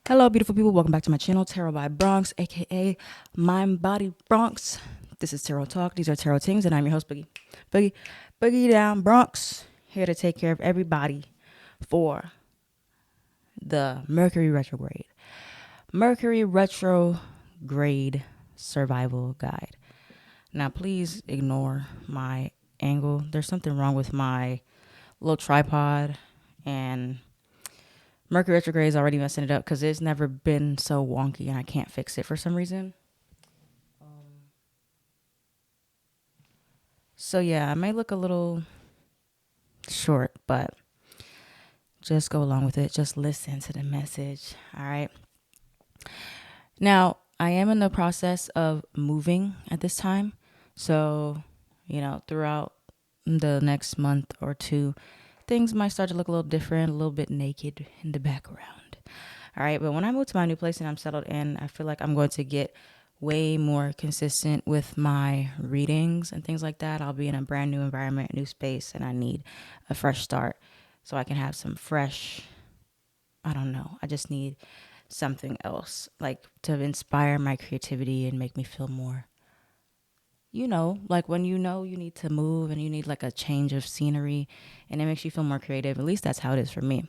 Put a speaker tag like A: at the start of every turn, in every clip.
A: Hello, beautiful people. Welcome back to my channel, Tarot by Bronx, aka Mind Body Bronx. This is Tarot Talk. These are Tarot Tings, and I'm your host, Boogie Down Bronx, here to take care of everybody for the Mercury Retrograde. Mercury Retrograde Survival Guide. Now, please ignore my angle. There's something wrong with my little tripod, and Mercury retrograde is already messing it up because it's never been so wonky and I can't fix it for some reason. So yeah, I may look a little short, but just go along with it. Just listen to the message. All right. Now, I am in the process of moving at this time. So, throughout the next month or two, things might start to look a little different, a little bit naked in the background. All right. But when I move to my new place and I'm settled in, I feel like I'm going to get way more consistent with my readings and things like that. I'll be in a brand new environment, new space, and I need a fresh start so I can have some fresh, I don't know. I just need something else, like to inspire my creativity and make me feel more, like when you need to move and you need like a change of scenery and it makes you feel more creative. At least that's how it is for me.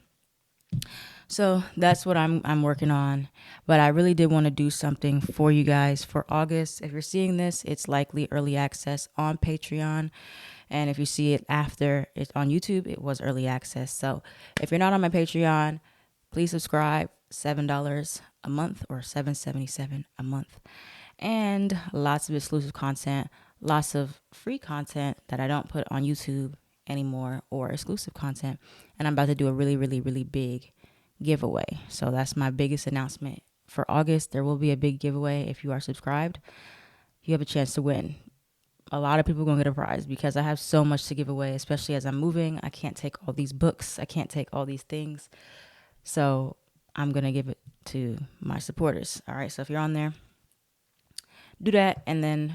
A: So that's what I'm working on. But I really did want to do something for you guys for August. If you're seeing this, it's likely early access on Patreon. And if you see it after it's on YouTube, it was early access. So if you're not on my Patreon, please subscribe. $7 a month or $7.77 a month. And lots of exclusive content, lots of free content that I don't put on YouTube anymore, or exclusive content. And I'm about to do a really, really, really big giveaway. So that's my biggest announcement for August. There will be a big giveaway. If you are subscribed, you have a chance to win. A lot of people are going to get a prize because I have so much to give away, especially as I'm moving. I can't take all these books. I can't take all these things. So I'm going to give it to my supporters. All right. So if you're on there, do that. And then,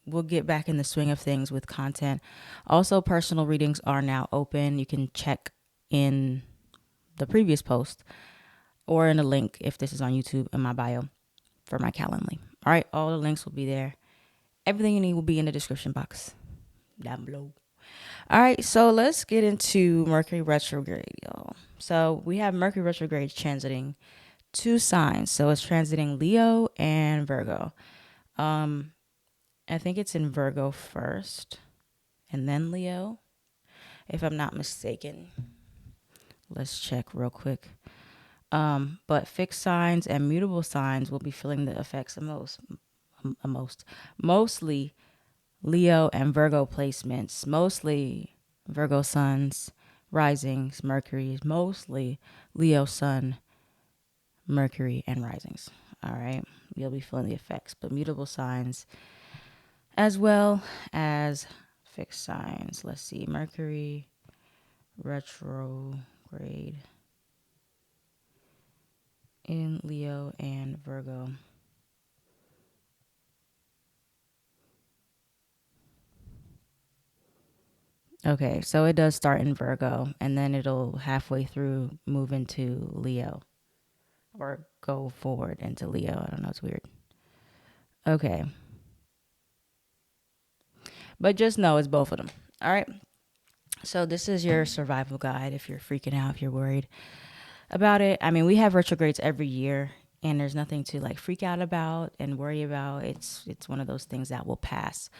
A: we'll get back in the swing of things with content. Also, personal readings are now open. You can check in the previous post or in the link if this is on YouTube in my bio for my Calendly. All right. All the links will be there. Everything you need will be in the description box down below. All right, so let's get into Mercury retrograde, y'all. So we have Mercury retrograde transiting two signs. So it's transiting Leo and Virgo. I think it's in Virgo first and then Leo, if I'm not mistaken. Let's check real quick. But fixed signs and mutable signs will be feeling the effects mostly Leo and Virgo placements, mostly Virgo suns, risings, Mercury, mostly Leo sun, Mercury, and risings. All right. You'll be feeling the effects, but mutable signs as well as fixed signs. Let's see. Mercury retrograde in Leo and Virgo. Okay, so it does start in Virgo, and then it'll halfway through move into Leo, or go forward into Leo. I don't know, it's weird. Okay. But just know it's both of them. All right. So this is your survival guide if you're freaking out, if you're worried about it. I mean, we have retrogrades every year, and there's nothing to like freak out about and worry about. It's one of those things that will pass.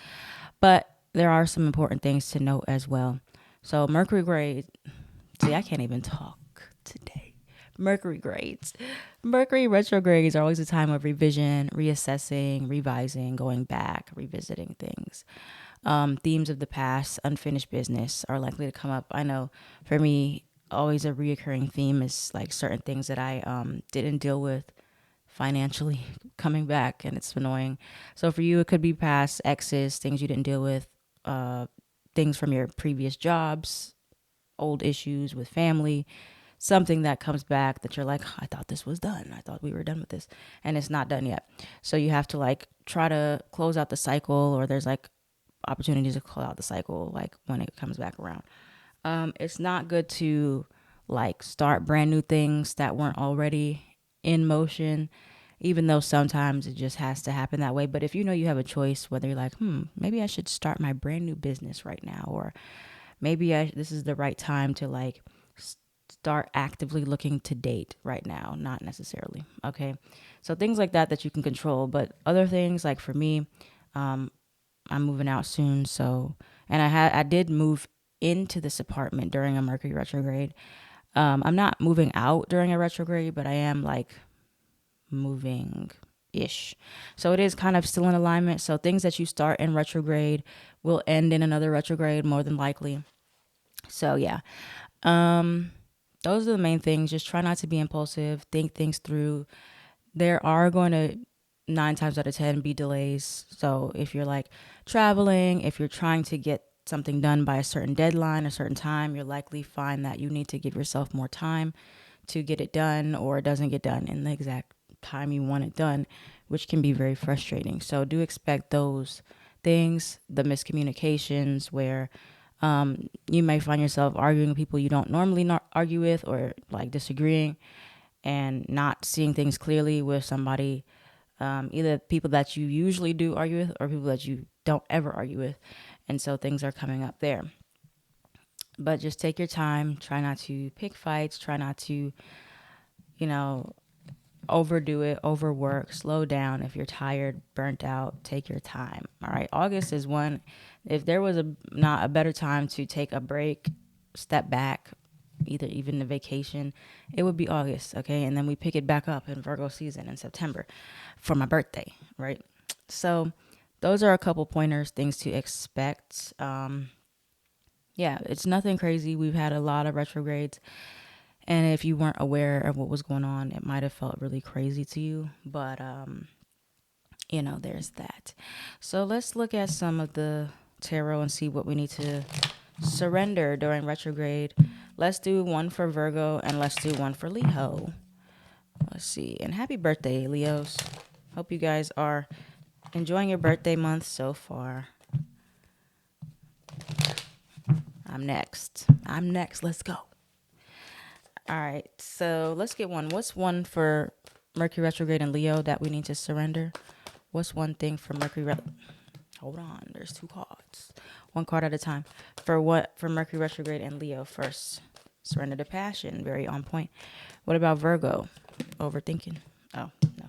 A: But there are some important things to note as well. So Mercury grade, see, I can't even talk today. Mercury grades. Mercury retrogrades are always a time of revision, reassessing, revising, going back, revisiting things. Themes of the past, unfinished business are likely to come up. I know for me, always a reoccurring theme is like certain things that I didn't deal with financially coming back, and it's annoying. So for you, it could be past exes, things you didn't deal with, things from your previous jobs, old issues with family, something that comes back that you're like, I thought this was done. I thought we were done with this, and it's not done yet. So you have to like try to close out the cycle, or there's like opportunities to close out the cycle like when it comes back around. It's not good to like start brand new things that weren't already in motion, even though sometimes it just has to happen that way. But if you know you have a choice, whether you're like, maybe I should start my brand new business right now, or maybe this is the right time to like start actively looking to date right now, not necessarily. Okay. So things like that you can control. But other things, like for me, I'm moving out soon. So, and I did move into this apartment during a Mercury retrograde. I'm not moving out during a retrograde, but I am like moving ish. So it is kind of still in alignment. So things that you start in retrograde will end in another retrograde more than likely. So yeah. Those are the main things. Just try not to be impulsive, think things through. There are going to 9 times out of 10 be delays. So if you're like traveling, if you're trying to get something done by a certain deadline, a certain time, you'll likely find that you need to give yourself more time to get it done, or it doesn't get done in the exact time you want it done, which can be very frustrating. So do expect those things, the miscommunications where you may find yourself arguing with people you don't normally not argue with, or like disagreeing and not seeing things clearly with somebody, either people that you usually do argue with or people that you don't ever argue with. And so things are coming up there. But just take your time. Try not to pick fights. Try not to, you know, overdo it, overwork, slow down. If you're tired, burnt out, take your time. All right. August is one. If there was not a better time to take a break, step back, either even a vacation, it would be August. Okay. And then we pick it back up in Virgo season in September for my birthday. Right. So those are a couple pointers, things to expect. Yeah, it's nothing crazy. We've had a lot of retrogrades. And if you weren't aware of what was going on, it might have felt really crazy to you. But, there's that. So let's look at some of the tarot and see what we need to surrender during retrograde. Let's do one for Virgo and let's do one for Leo. Let's see. And happy birthday, Leos. Hope you guys are enjoying your birthday month so far. I'm next. Let's go. All right, so let's get one. What's one for Mercury retrograde and Leo that we need to surrender? What's one thing for Hold on, there's 2 cards. One card at a time. For Mercury retrograde and Leo first? Surrender to passion, very on point. What about Virgo? Overthinking. Oh, no.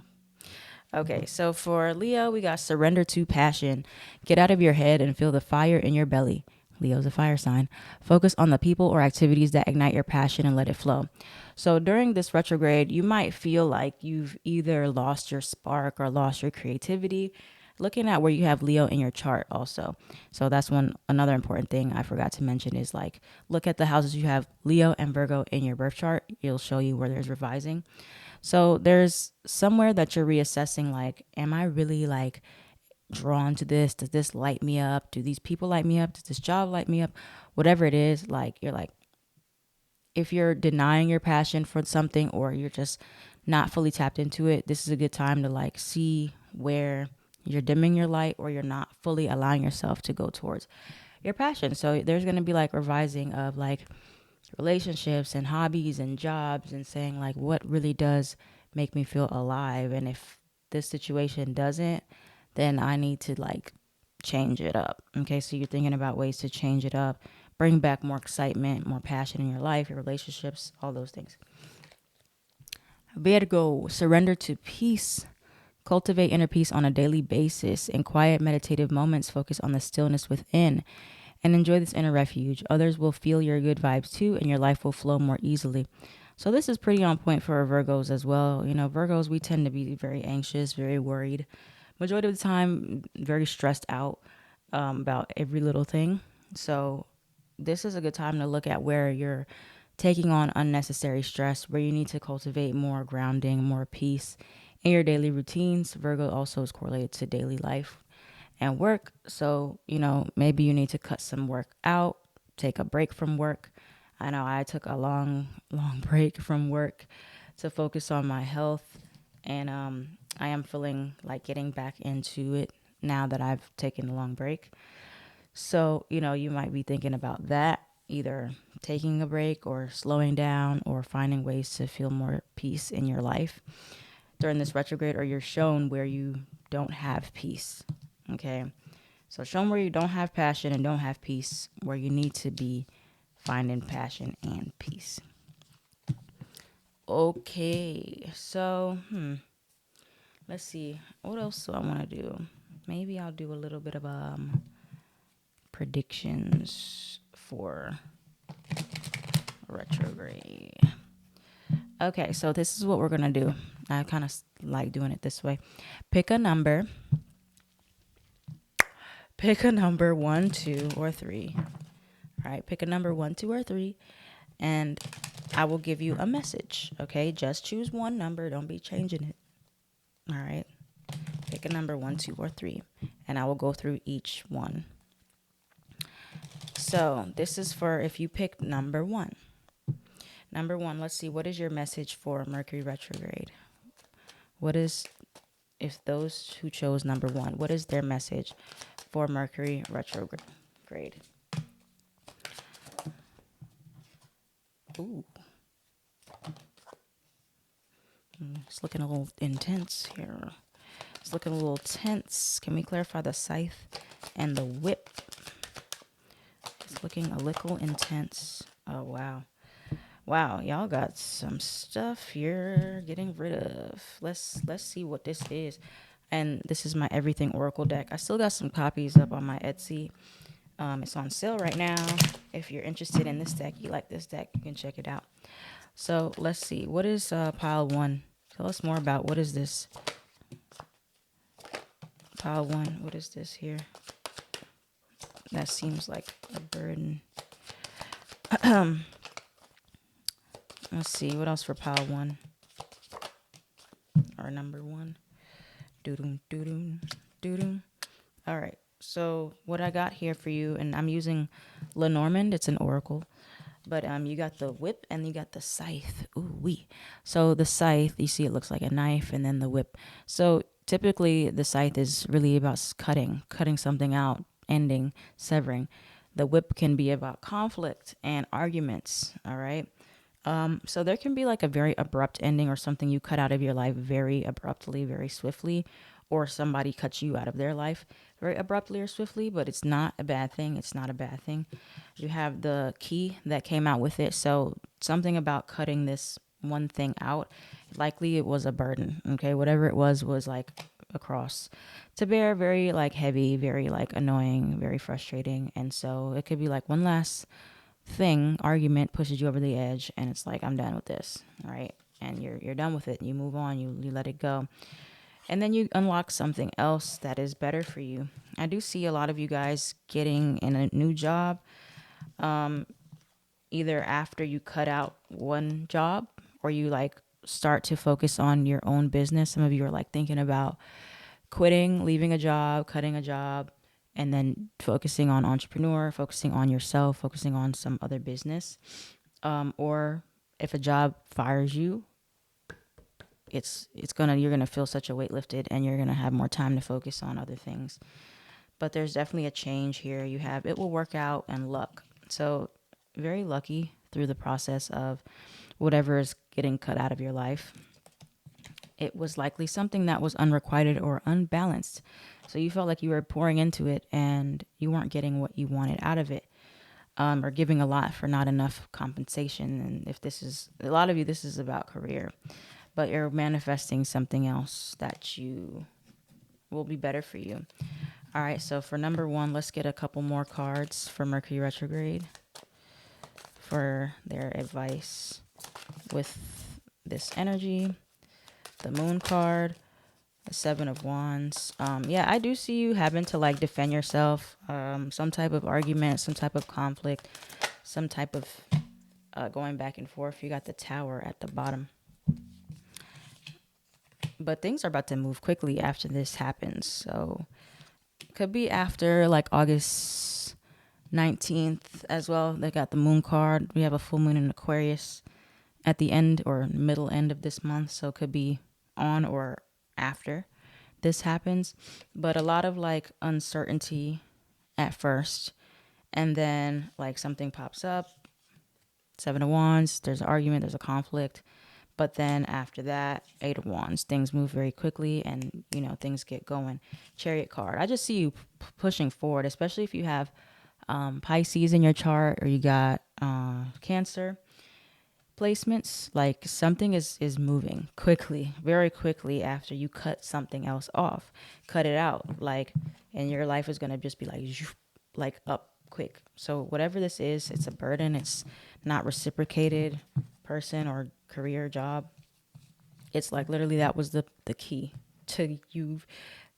A: Okay, so for Leo, we got surrender to passion. Get out of your head and feel the fire in your belly. Leo's a fire sign. Focus on the people or activities that ignite your passion and let it flow. So during this retrograde, you might feel like you've either lost your spark or lost your creativity. Looking at where you have Leo in your chart also. So that's another important thing I forgot to mention is like look at the houses you have Leo and Virgo in your birth chart. It'll show you where there's revising. So there's somewhere that you're reassessing, like, am I really like drawn to this? Does this light me up? Do these people light me up? Does this job light me up? Whatever it is, like, you're like, if you're denying your passion for something or you're just not fully tapped into it, this is a good time to like see where you're dimming your light or you're not fully allowing yourself to go towards your passion. So there's going to be like revising of like relationships and hobbies and jobs and saying like what really does make me feel alive. And if this situation doesn't, then I need to like change it up. Okay, so you're thinking about ways to change it up, bring back more excitement, more passion in your life, your relationships, all those things. Virgo, surrender to peace. Cultivate inner peace on a daily basis. In quiet meditative moments, focus on the stillness within and enjoy this inner refuge. Others will feel your good vibes too, and your life will flow more easily. So this is pretty on point for Virgos as well. You know, Virgos, we tend to be very anxious, very worried. Majority of the time, very stressed out about every little thing. So this is a good time to look at where you're taking on unnecessary stress, where you need to cultivate more grounding, more peace in your daily routines. Virgo also is correlated to daily life and work. So, maybe you need to cut some work out, take a break from work. I know I took a long break from work to focus on my health. And I am feeling like getting back into it now that I've taken a long break. So, you might be thinking about that. either taking a break or slowing down or finding ways to feel more peace in your life during this retrograde, or you're shown where you don't have peace. Okay. So shown where you don't have passion and don't have peace, where you need to be finding passion and peace. Okay. So, let's see. What else do I want to do? Maybe I'll do a little bit of predictions for retrograde. Okay, so this is what we're going to do. I kind of like doing it this way. Pick a number. Pick a number 1, 2, or 3. All right, pick a number 1, 2, or 3, and I will give you a message. Okay, just choose one number. Don't be changing it. All right, pick a number 1, 2, or 3, and I will go through each one. So this is for if you pick number 1. Number 1, let's see. What is your message for Mercury retrograde? What is, if those who chose number 1, what is their message for Mercury retrograde? Ooh. It's looking a little intense here. It's looking a little tense. Can we clarify the scythe and the whip? It's looking a little intense. Oh, wow. Wow, y'all got some stuff you're getting rid of. Let's see what this is. And this is my Everything Oracle deck. I still got some copies up on my Etsy. It's on sale right now. If you're interested in this deck, you like this deck, you can check it out. So let's see. What is pile 1? Tell us more about what is this? Pile 1, what is this here? That seems like a burden. Let's see, what else for pile 1? Or number 1. Doo-doom, doo-doom, doo-doom. All right, so what I got here for you, and I'm using Lenormand, it's an oracle. But you got the whip and you got the scythe. Ooh wee. So the scythe, you see it looks like a knife, and then the whip. So typically the scythe is really about cutting something out, ending, severing. The whip can be about conflict and arguments. All right. So there can be like a very abrupt ending or something you cut out of your life very abruptly, very swiftly, or somebody cuts you out of their life very abruptly or swiftly, but it's not a bad thing. It's not a bad thing. You have the key that came out with it. So something about cutting this one thing out, likely it was a burden. Okay. Whatever it was like a cross to bear, very like heavy, very like annoying, very frustrating. And so it could be like one last argument pushes you over the edge, and it's like, I'm done with this. All right. And you're done with it. You move on, you let it go. And then you unlock something else that is better for you. I do see a lot of you guys getting in a new job, either after you cut out one job or you like start to focus on your own business. Some of you are like thinking about quitting, leaving a job, cutting a job, and then focusing on entrepreneur, focusing on yourself, focusing on some other business. Or if a job fires you, you're gonna feel such a weight lifted, and you're gonna have more time to focus on other things. But there's definitely a change here. You have it will work out and luck. So very lucky through the process of whatever is getting cut out of your life. It was likely something that was unrequited or unbalanced. So you felt like you were pouring into it and you weren't getting what you wanted out of it, or giving a lot for not enough compensation. And if this is, a lot of you, this is about career, but you're manifesting something else that you will be better for you. All right. So for number 1, let's get a couple more cards for Mercury retrograde for their advice with this energy. The Moon card, the 7 of Wands. Yeah, I do see you having to like defend yourself. Some type of argument, some type of conflict, some type of going back and forth. You got the Tower at the bottom. But things are about to move quickly after this happens. So it could be after like August 19th as well. They got the Moon card. We have a full moon in Aquarius at the end or middle end of this month. So it could be on or after this happens, but a lot of like uncertainty at first, And then like something pops up, Seven of Wands, there's an argument, there's a conflict. But then after that, Eight of Wands, things move very quickly and, things get going. Chariot card. I just see you pushing forward, especially if you have Pisces in your chart or you got Cancer placements. Like something is moving quickly, very quickly after you cut something else off. Cut it out. And your life is going to just be like up quick. So whatever this is, it's a burden. It's not reciprocated person or career job. It's like literally that was the key to you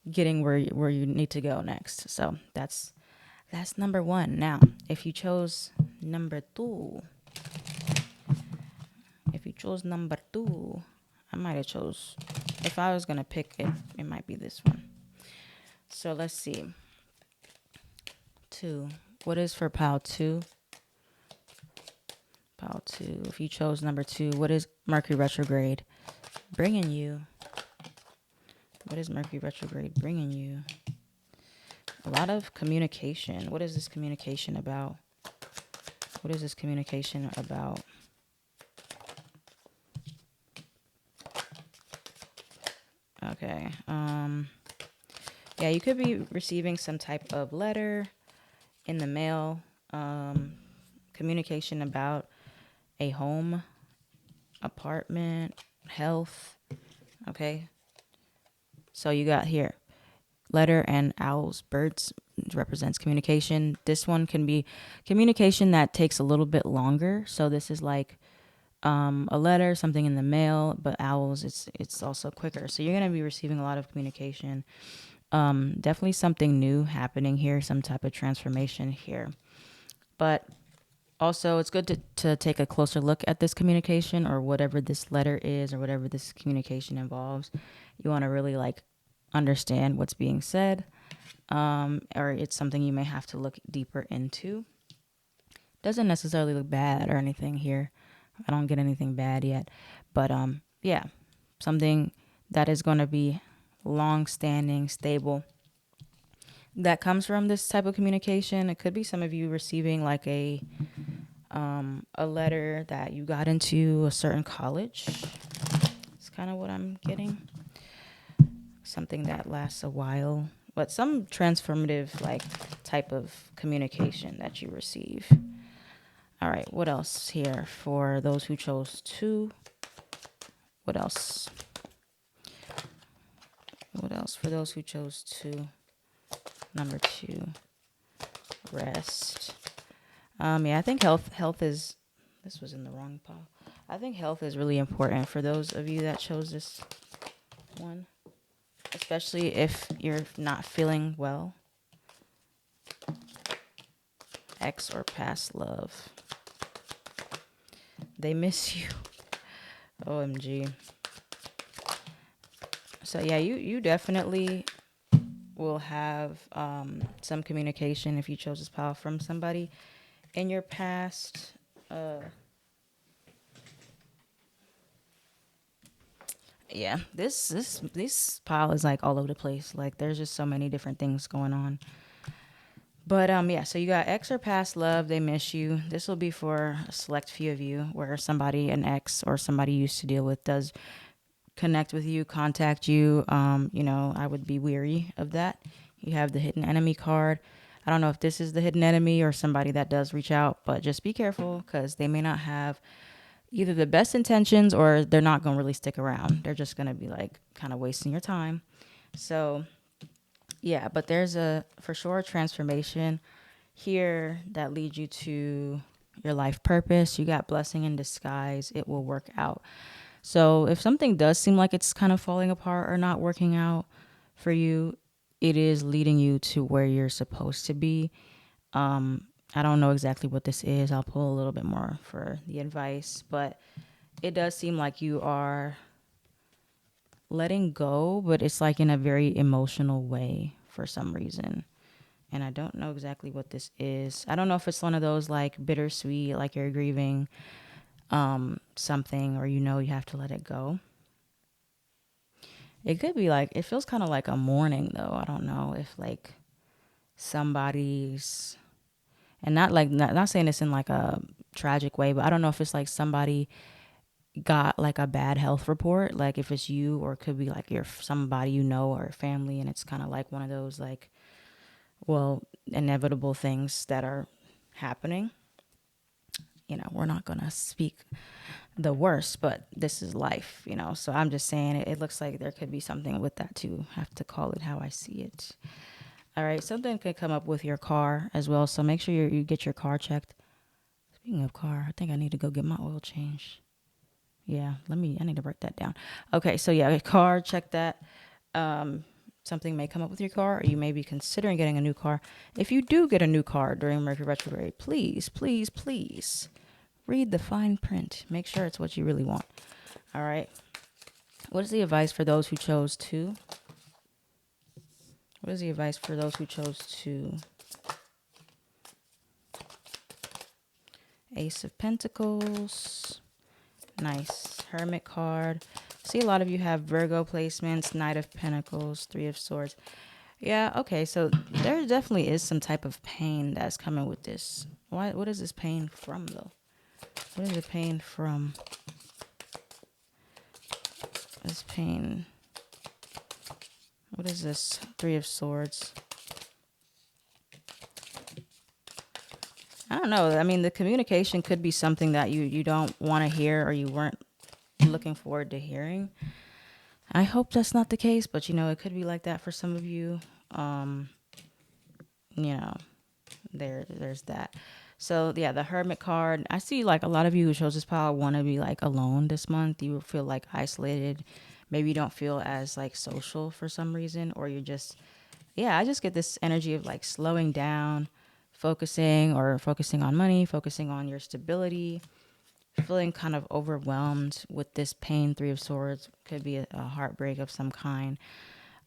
A: getting where you need to go next. So that's number one. Now, if you chose number two, I might have chose. If I was gonna pick it, it might be this one. So let's see. Two. What is for pile two? Pile two. If you chose number two, what is Mercury Retrograde bringing you? What is Mercury Retrograde bringing you? A lot of communication. What is this communication about? What is this communication about? Okay. Yeah, you could be receiving some type of letter in the mail. Communication about a home, apartment, health. Okay. So you got here letter and owls, birds represents communication. This one can be communication that takes a little bit longer. So this is like a letter, something in the mail, but owls, it's also quicker. So you're going to be receiving a lot of communication. Definitely something new happening here, some type of transformation here. But also, it's good to take a closer look at this communication or whatever this letter is or whatever this communication involves. You want to really understand what's being said, or it's something you may have to look deeper into. Doesn't necessarily look bad or anything here. I don't get anything bad yet, but yeah, something that is going to be long-standing, stable. That comes from this type of communication. It could be some of you receiving like a letter that you got into a certain college. It's kind of what I'm getting. Something that lasts a while, but some transformative type of communication that you receive. All right, what else here for those who chose two? What else? What else for those who chose two? Number two, rest. Yeah, I think health is, this was in the wrong pile. I think health is really important for those of you that chose this one, especially if you're not feeling well. Ex or past love. They miss you. OMG. So yeah, you definitely will have some communication if you chose this pile from somebody in your past. Yeah, this pile is all over the place. There's just so many different things going on. But yeah, so you got ex or past love, they miss you. This will be for a select few of you where somebody, an ex or somebody you used to deal with, does connect with you, contact you. I would be weary of that. You have the hidden enemy card. I don't know if this is the hidden enemy or somebody that does reach out, but just be careful because they may not have either the best intentions or they're not going to really stick around. They're just going to be kind of wasting your time. So yeah, but there's for sure transformation here that leads you to your life purpose. You got blessing in disguise. It will work out. So if something does seem like it's kind of falling apart or not working out for you, it is leading you to where you're supposed to be. I don't know exactly what this is. I'll pull a little bit more for the advice, but it does seem like you are letting go, but it's in a very emotional way for some reason. And I don't know exactly what this is. I don't know if it's one of those bittersweet, you're grieving something or you have to let it go. It could be it feels kind of like a mourning though. I don't know if somebody's, And not saying this in like a tragic way, but I don't know if it's like somebody got like a bad health report, like if it's you, or it could be like your somebody you know or family, and it's kind of like one of those like, well, inevitable things that are happening. We're not gonna speak the worst, but this is life, so I'm just saying it looks like there could be something with that too. Have to call it how I see it. All right, something could come up with your car as well, so make sure you get your car checked. Speaking of car, I think I need to go get my oil changed. Yeah, I need to write that down. Okay, so yeah, car, check that. Something may come up with your car, or you may be considering getting a new car. If you do get a new car during Mercury retrograde, please, please, please read the fine print. Make sure it's what you really want. All right. What is the advice for those who chose to? What is the advice for those who chose to? Ace of Pentacles. Nice. Hermit card. See, a lot of you have Virgo placements. Knight of Pentacles. Three of Swords. Yeah, okay. So there definitely is some type of pain that's coming with this. What is this pain from, though? What is the pain from? This pain. What is this? Three of Swords. I don't know. I mean, the communication could be something that you don't want to hear, or you weren't looking forward to hearing. I hope that's not the case, but it could be like that for some of you. There's that. So yeah, the Hermit card. I see like a lot of you who chose this pile want to be like alone this month. You feel like isolated. Maybe you don't feel as like social for some reason, or you're just, I just get this energy of like slowing down, focusing on money, focusing on your stability, feeling kind of overwhelmed with this pain. Three of Swords could be a heartbreak of some kind.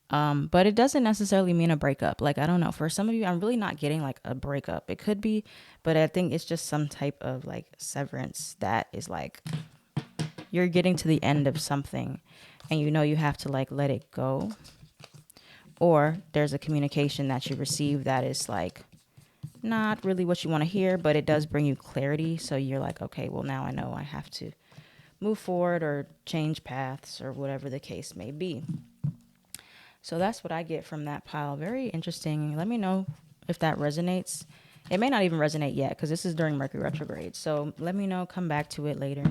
A: But it doesn't necessarily mean a breakup. Like, I don't know. For some of you, I'm really not getting like a breakup. It could be, but I think it's just some type of like severance that is like you're getting to the end of something and you have to like let it go. Or there's a communication that you receive that is like not really what you want to hear, but it does bring you clarity. So you're like, okay, well, now I know I have to move forward or change paths or whatever the case may be. So that's what I get from that pile. Very interesting. Let me know if that resonates. It may not even resonate yet because this is during Mercury retrograde. So let me know. Come back to it later,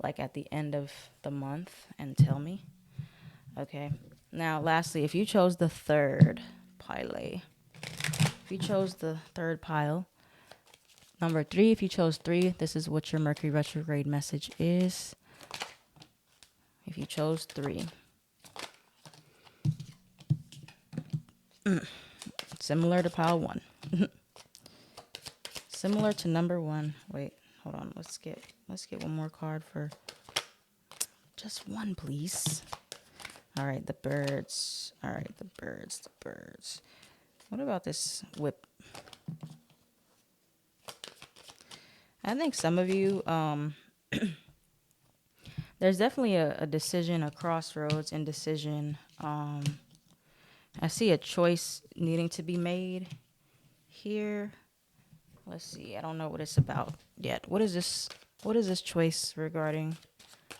A: like at the end of the month, and tell me. Okay. Now, lastly, if you chose the third pile, number 3, if you chose 3, this is what your Mercury retrograde message is. If you chose 3. Similar to pile 1. Similar to number 1. Wait, hold on. Let's get one more card for just one, please. All right, the birds. All right, the birds. What about this whip? I think some of you, there's definitely a decision, a crossroads, indecision. I see a choice needing to be made here. Let's see. I don't know what it's about yet. What is this? What is this choice regarding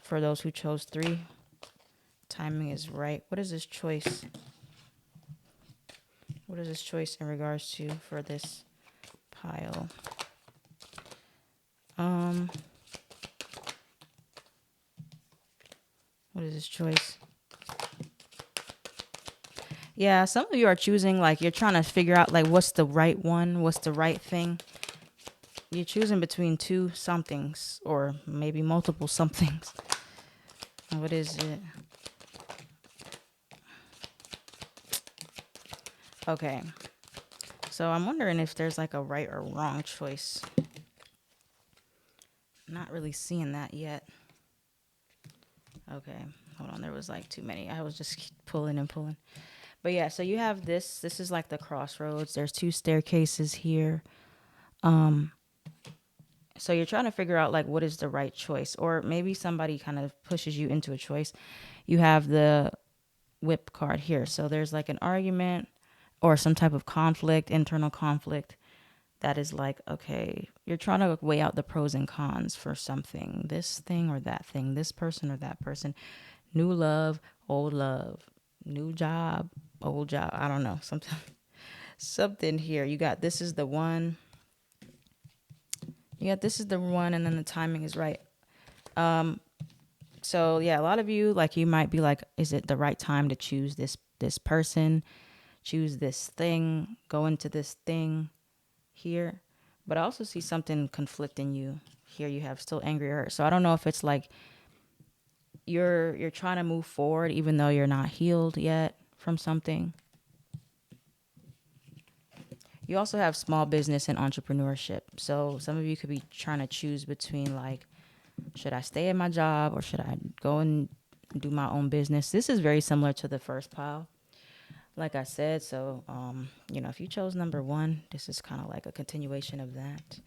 A: for those who chose 3? Timing is right. What is this choice? What is this choice in regards to for this pile? What is this choice? Yeah, some of you are choosing, like, you're trying to figure out, like, what's the right one? What's the right thing? You're choosing between 2 somethings, or maybe multiple somethings. What is it? Okay. So I'm wondering if there's, like, a right or wrong choice. Not really seeing that yet. Okay. Hold on. There was, like, too many. I was just pulling and pulling. But yeah, so you have this. This is like the crossroads. There's 2 staircases here. So you're trying to figure out like what is the right choice, or maybe somebody kind of pushes you into a choice. You have the whip card here. So there's like an argument or some type of conflict, internal conflict that is like, okay, you're trying to weigh out the pros and cons for something, this thing or that thing, this person or that person, new love, new job, old job. I don't know. Something here. You got this is the one. You got this is the one, and then the timing is right. So yeah, a lot of you, like, you might be like, is it the right time to choose this person, choose this thing, go into this thing here? But I also see something conflicting you here. You have still angry or hurt. So I don't know if it's like you're trying to move forward even though you're not healed yet from something. You also have small business and entrepreneurship. So some of you could be trying to choose between, like, should I stay at my job or should I go and do my own business? This is very similar to the first pile, like I said. So, if you chose number one, this is kind of like a continuation of that.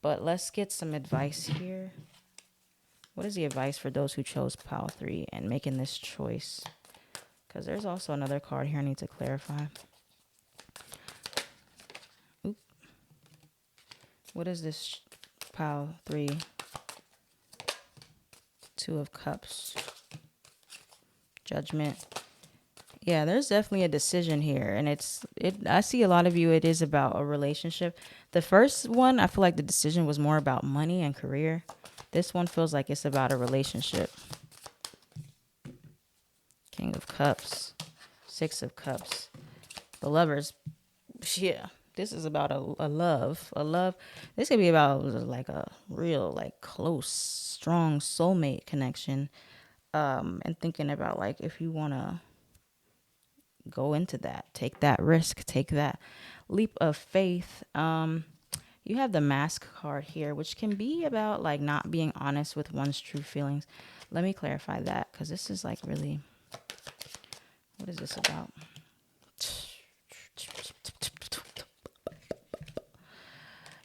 A: But let's get some advice here. What is the advice for those who chose pile 3 and making this choice? Because there's also another card here I need to clarify. Oop. What is this pile 3? 2 of Cups. Judgment. Yeah, there's definitely a decision here. And I see a lot of you, it is about a relationship. The first one, I feel like the decision was more about money and career. This one feels like it's about a relationship. King of Cups. 6 of Cups. The Lovers. Yeah, this is about a love. A love. This could be about like a real, like, close, strong soulmate connection. And thinking about, like, if you want to go into that, take that risk, take that leap of faith. You have the Mask card here, which can be about, like, not being honest with one's true feelings. Let me clarify that, because this is like really, what is this about?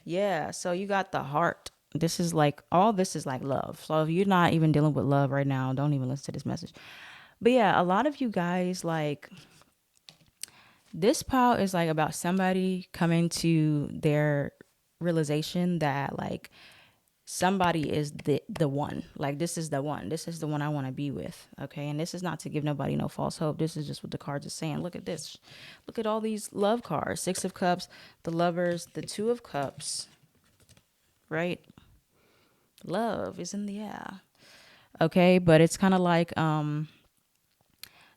A: Yeah, so you got the Heart. This is like, all this is like love. So if you're not even dealing with love right now, don't even listen to this message. But yeah, a lot of you guys, like, this pile is like about somebody coming to their realization that, like, somebody is the one. Like, this is the one. This is the one I want to be with. Okay. And this is not to give nobody no false hope. This is just what the cards are saying. Look at this. Look at all these love cards. 6 of Cups, the Lovers, the 2 of Cups, right? Love is in the air. Okay. But it's kind of like,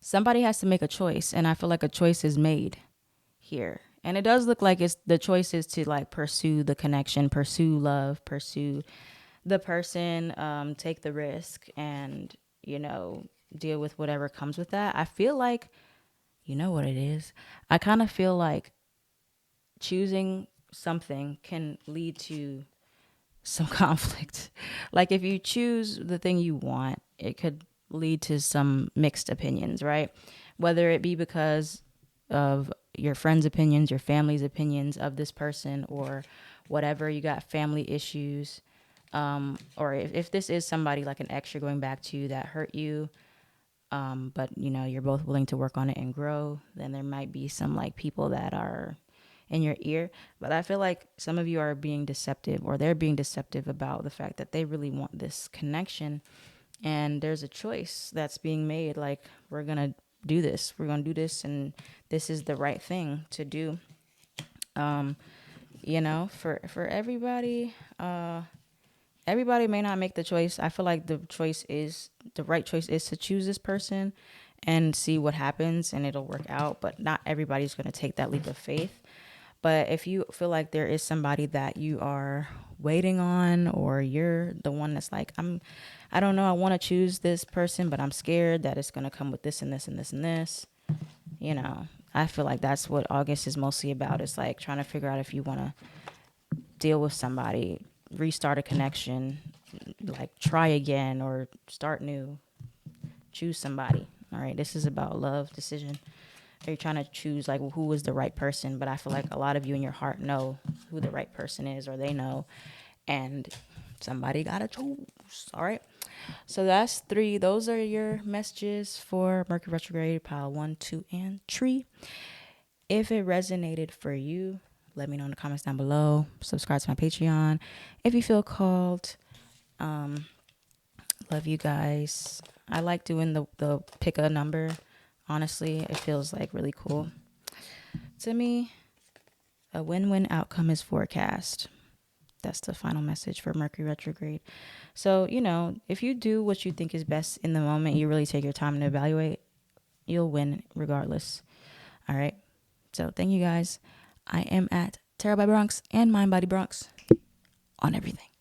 A: somebody has to make a choice. And I feel like a choice is made here. And it does look like it's the choice is to, like, pursue the connection, pursue love, pursue the person, take the risk, and, deal with whatever comes with that. I feel like, you know what it is? I kind of feel like choosing something can lead to some conflict. Like, if you choose the thing you want, it could lead to some mixed opinions, right? Whether it be because of your friends' opinions, your family's opinions of this person, or whatever. You got family issues. Or if this is somebody like an ex you're going back to that hurt you, but you're both willing to work on it and grow, then there might be some, like, people that are in your ear. But I feel like some of you are being deceptive, or they're being deceptive about the fact that they really want this connection. And there's a choice that's being made. Like, we're going to do this. We're going to do this. And this is the right thing to do. For everybody, everybody may not make the choice. I feel like the right choice is to choose this person and see what happens, and it'll work out. But not everybody's going to take that leap of faith. But if you feel like there is somebody that you are waiting on, or you're the one that's like, I don't know, I want to choose this person, but I'm scared that it's going to come with this and this and this and this, I feel like that's what August is mostly about. It's like trying to figure out if you want to deal with somebody, restart a connection, like, try again or start new, choose somebody. All right. This is about love, decision. Are you trying to choose, like, who is the right person? But I feel like a lot of you in your heart know who the right person is, or they know, and somebody got to choose. All right. So that's 3. Those are your messages for Mercury Retrograde, pile 1, 2, and 3. If it resonated for you, Let me know in the comments down below. Subscribe to my Patreon if you feel called. Love you guys. I like doing the pick a number. Honestly, it feels like really cool. To me, a win-win outcome is forecast. That's the final message for Mercury Retrograde. So, if you do what you think is best in the moment, you really take your time to evaluate, you'll win regardless. All right. So thank you guys. I am at Terra by Bronx and Mind Body Bronx on everything.